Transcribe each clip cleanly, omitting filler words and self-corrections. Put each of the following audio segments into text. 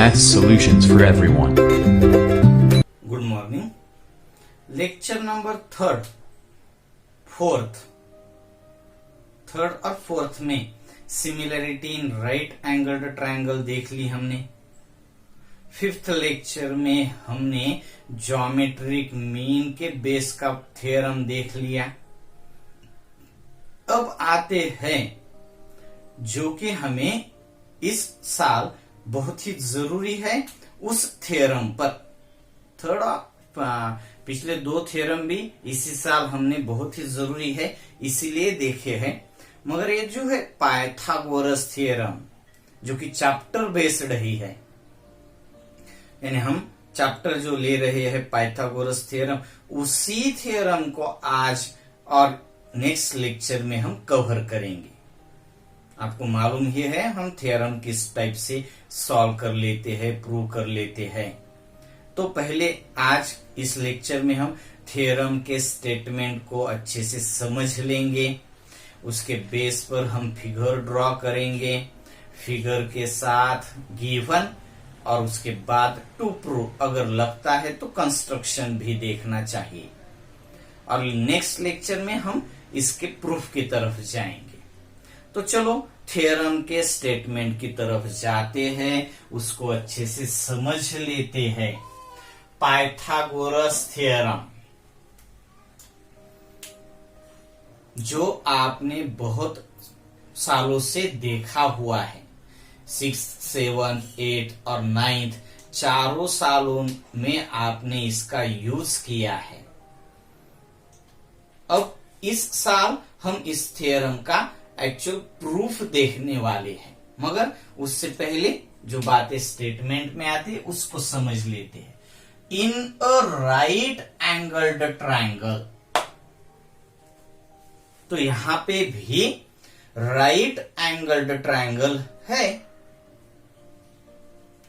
Math solutions for everyone. Good morning. Lecture number third और fourth में similarity in right angled triangle देख ली हमने। Fifth lecture में हमने ज्योमेट्रिक मीन के बेस का थ्योरम देख लिया। अब आते हैं जो कि हमें इस साल बहुत ही जरूरी है उस थ्योरम पर। पिछले दो थ्योरम भी इसी साल हमने बहुत ही जरूरी है इसीलिए देखे हैं, मगर ये जो है पाइथागोरस थ्योरम जो कि चैप्टर बेस्ड ही है, यानी हम चैप्टर जो ले रहे हैं पाइथागोरस थ्योरम, उसी थ्योरम को आज और नेक्स्ट लेक्चर में हम कवर करेंगे। आपको मालूम ही है हम थ्योरम किस टाइप से सॉल्व कर लेते हैं, प्रूव कर लेते हैं। तो पहले आज इस लेक्चर में हम थ्योरम के स्टेटमेंट को अच्छे से समझ लेंगे। उसके बेस पर हम फिगर ड्रॉ करेंगे, फिगर के साथ गिवन, और उसके बाद टू प्रूव अगर लगता है तो कंस्ट्रक्शन भी देखना चाहिए। और नेक्स्ट लेक्चर में हम इसके प्रूफ की तरफ जाएंगे। तो चलो थ्योरम के स्टेटमेंट की तरफ जाते हैं, उसको अच्छे से समझ लेते हैं। पाइथागोरस थ्योरम जो आपने बहुत सालों से देखा हुआ है, 6, 7, 8 और 9 चारों सालों में आपने इसका यूज किया है। अब इस साल हम इस थ्योरम का एक्चुअल प्रूफ देखने वाले हैं, मगर उससे पहले जो बातें स्टेटमेंट में आती है उसको समझ लेते हैं। इन अ राइट एंगल्ड ट्रायंगल, तो यहां पे भी राइट एंगल्ड ट्रायंगल है,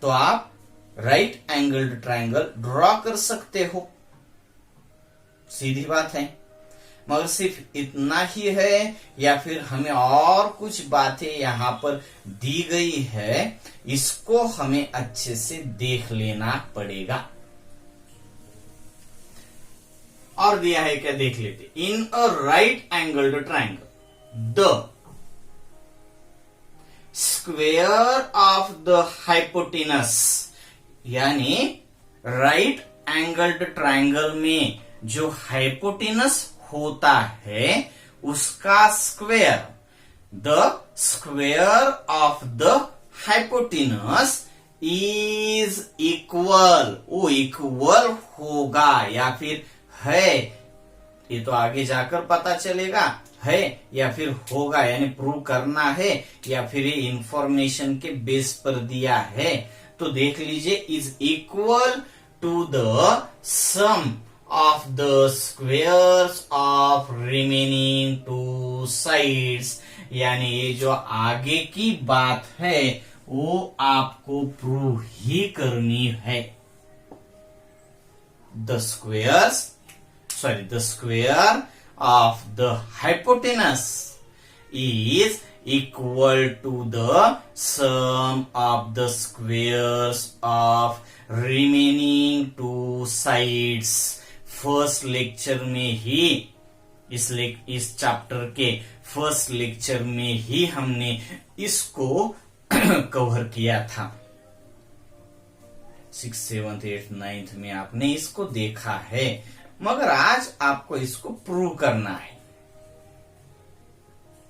तो आप राइट एंगल्ड ट्रायंगल ड्रॉ कर सकते हो, सीधी बात है। मगर सिर्फ इतना ही है या फिर हमें और कुछ बातें यहां पर दी गई है, इसको हमें अच्छे से देख लेना पड़ेगा। और दिया है क्या, देख लेते। In a right angled triangle the square of the hypotenuse, यानी राइट एंगल्ड ट्रायंगल में जो हाइपोटेनस होता है उसका square, the square of the hypotenuse is equal, वो इक्वल होगा या फिर है, ये तो आगे जाकर पता चलेगा है या फिर होगा, यानी प्रूव करना है या फिर ये इंफॉर्मेशन के बेस पर दिया है। तो देख लीजिए, is equal to the sum of the squares of remaining two sides, यानी ये जो आगे की बात है वो आपको प्रूव ही करनी है। The square of the hypotenuse is equal to the sum of the squares of remaining two sides। First lecture में ही इस चैप्टर के फर्स्ट लेक्चर में ही हमने इसको कवर किया था। 6, 7, 8, 9 में आपने इसको देखा है, मगर आज आपको इसको प्रूव करना है।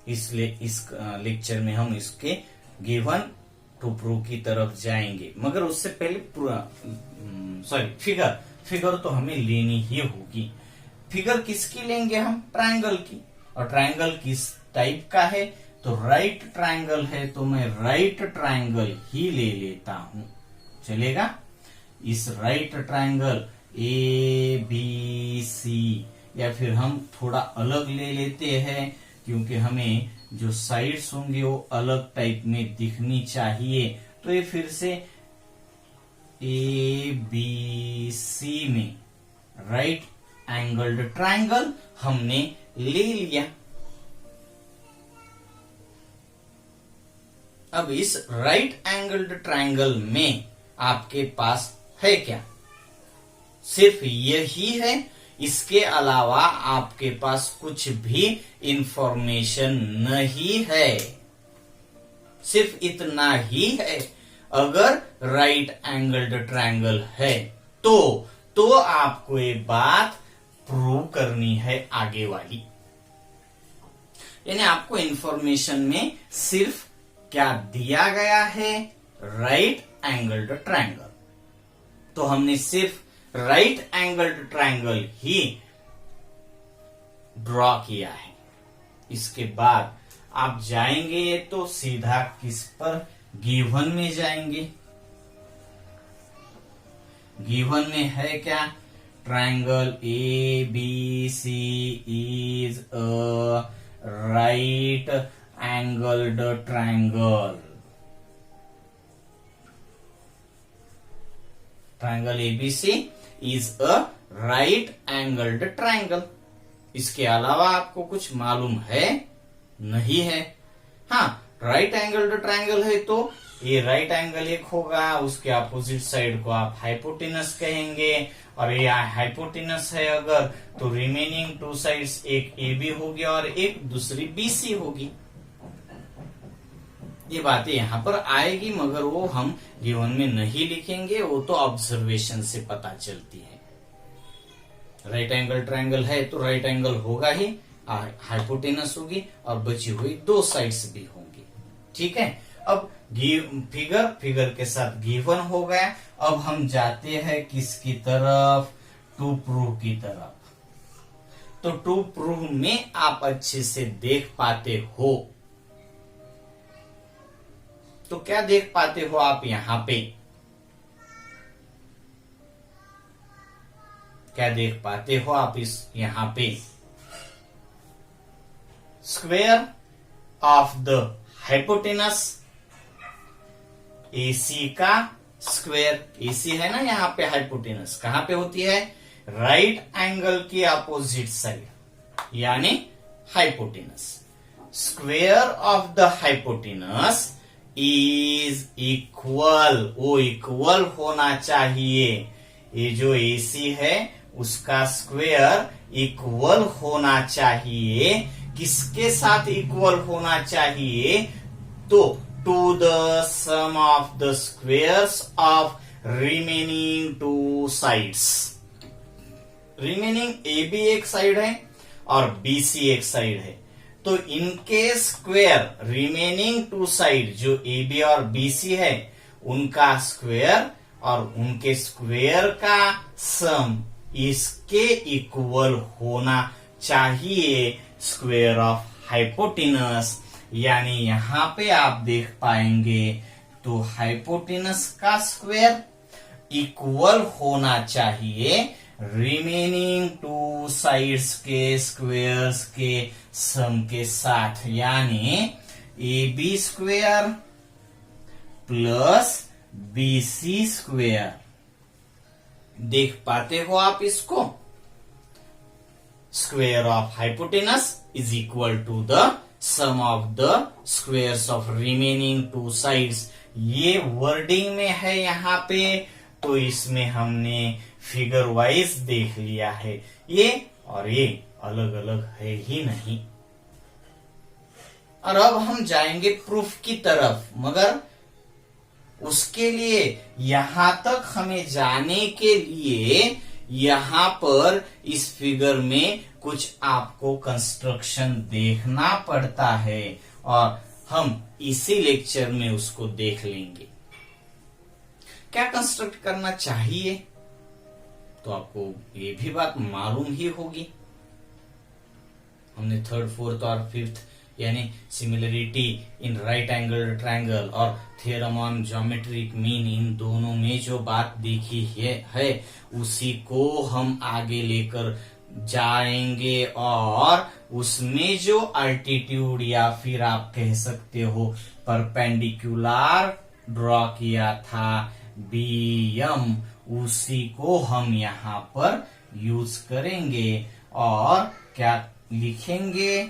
इसलिए इस लेक्चर में हम इसके गिवन टू प्रूव की तरफ जाएंगे, मगर उससे पहले फिगर तो हमें लेनी ही होगी। फिगर किसकी लेंगे हम? ट्रायंगल की। और ट्रायंगल किस टाइप का है? तो राइट ट्रायंगल है, तो मैं राइट ट्रायंगल ही ले लेता हूं, चलेगा। इस राइट ट्रायंगल ABC, या फिर हम थोड़ा अलग ले लेते हैं क्योंकि हमें जो साइड्स होंगे वो अलग टाइप में दिखनी चाहिए। तो ये फिर से ABC में राइट एंगल्ड ट्रायंगल हमने ले लिया। अब इस राइट एंगल्ड ट्रायंगल में आपके पास है क्या? सिर्फ यही है, इसके अलावा आपके पास कुछ भी इंफॉर्मेशन नहीं है। सिर्फ इतना ही है। अगर राइट एंगल्ड ट्रायंगल है तो आपको ये बात प्रूव करनी है आगे वाली। यानी आपको इंफॉर्मेशन में सिर्फ क्या दिया गया है? Right angled triangle. तो हमने सिर्फ राइट एंगल्ड ट्रायंगल ही ड्रॉ किया है। इसके बाद आप जाएंगे तो सीधा किस पर? गिवन में जाएंगे। गिवन में है क्या? Triangle A B C is a right angled triangle. Triangle ABC is a right angled triangle. इसके अलावा आपको कुछ मालूम है? नहीं है। हाँ, राइट एंगल्ड ट्रायंगल है तो ये राइट एंगल एक होगा, उसके अपोजिट साइड को आप हाइपोटेनस कहेंगे, और ये हाइपोटेनस है अगर तो रिमेनिंग टू साइड्स एक ए बी होगी और एक दूसरी बी सी होगी। ये बातें यहां पर आएगी, मगर वो हम गिवन में नहीं लिखेंगे, वो तो ऑब्जर्वेशन से पता चलती है। राइट एंगल ट्रायंगल है तो राइट एंगल होगा ही, हाइपोटेनस होगी और बची हुई दो साइड्स भी होंगी। ठीक है, अब फिगर के साथ गिवन हो गया। अब हम जाते हैं किसकी तरफ? टू प्रूव की तरफ। तो टू प्रूव में आप अच्छे से देख पाते हो। तो क्या देख पाते हो आप यहां पे? क्या देख पाते हो आप इस यहां पे? Square of the hypotenuse, AC का स्क्वायर। एसी है ना यहां पे, हाइपोटेनस कहां पे होती है? राइट एंगल की अपोजिट साइड, यानी hypotenuse. Square of the hypotenuse is equal, वो इक्वल होना चाहिए। ये जो एसी है उसका स्क्वायर इक्वल होना चाहिए। किसके साथ इक्वल होना चाहिए? तो to the sum of the squares of remaining two sides. Remaining A B एक साइड है और बी सी एक साइड है, तो इनके स्क्वायर, रिमेनिंग टू साइड जो ए बी और बी सी है उनका स्क्वायर और उनके स्क्वायर का सम इसके इक्वल होना चाहिए स्क्वायर ऑफ हाइपोटेनस। यानी यहां पे आप देख पाएंगे तो हाइपोटेनस का स्क्वायर इक्वल होना चाहिए रिमेनिंग टू साइड्स के स्क्वायर्स के सम के साथ, यानी A B square plus B C square. देख पाते हो आप इसको? Square of hypotenuse is equal to the sum of the squares of remaining two sides. ये वर्डिंग में है यहां पे, तो इसमें हमने फिगर वाइज देख लिया है। ये और ये अलग अलग है ही नहीं। और अब हम जाएंगे प्रूफ की तरफ, मगर उसके लिए यहां तक हमें जाने के लिए यहां पर इस फिगर में कुछ आपको कंस्ट्रक्शन देखना पड़ता है, और हम इसी लेक्चर में उसको देख लेंगे। क्या कंस्ट्रक्ट करना चाहिए तो आपको ये भी बात मालूम ही होगी। हमने थर्ड, फोर्थ और फिफ्थ यानी similarity in right angle triangle और थ्योरम ऑन ज्योमेट्रिक मीन, इन दोनों में जो बात देखी है उसी को हम आगे लेकर जाएंगे। और उसमें जो अल्टीट्यूड या फिर आप कह सकते हो परपेंडिकुलर ड्रॉ किया था BM, उसी को हम यहाँ पर यूज करेंगे और क्या लिखेंगे?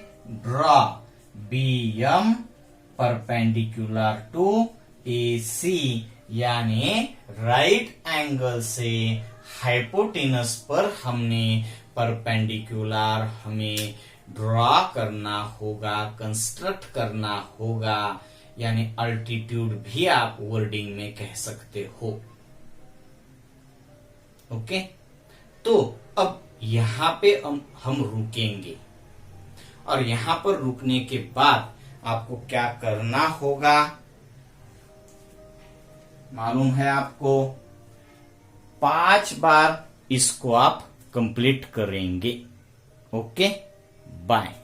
Draw BM perpendicular to AC, यानी राइट एंगल से हाइपोटेनस पर हमने परपेंडिकुलर हमें ड्रॉ करना होगा, कंस्ट्रक्ट करना होगा, यानी अल्टीट्यूड भी आप वर्डिंग में कह सकते हो। ओके, तो अब यहां पे हम रुकेंगे और यहां पर रुकने के बाद आपको क्या करना होगा मालूम है आपको, 5 बार इसको आप कंप्लीट करेंगे। Okay, bye.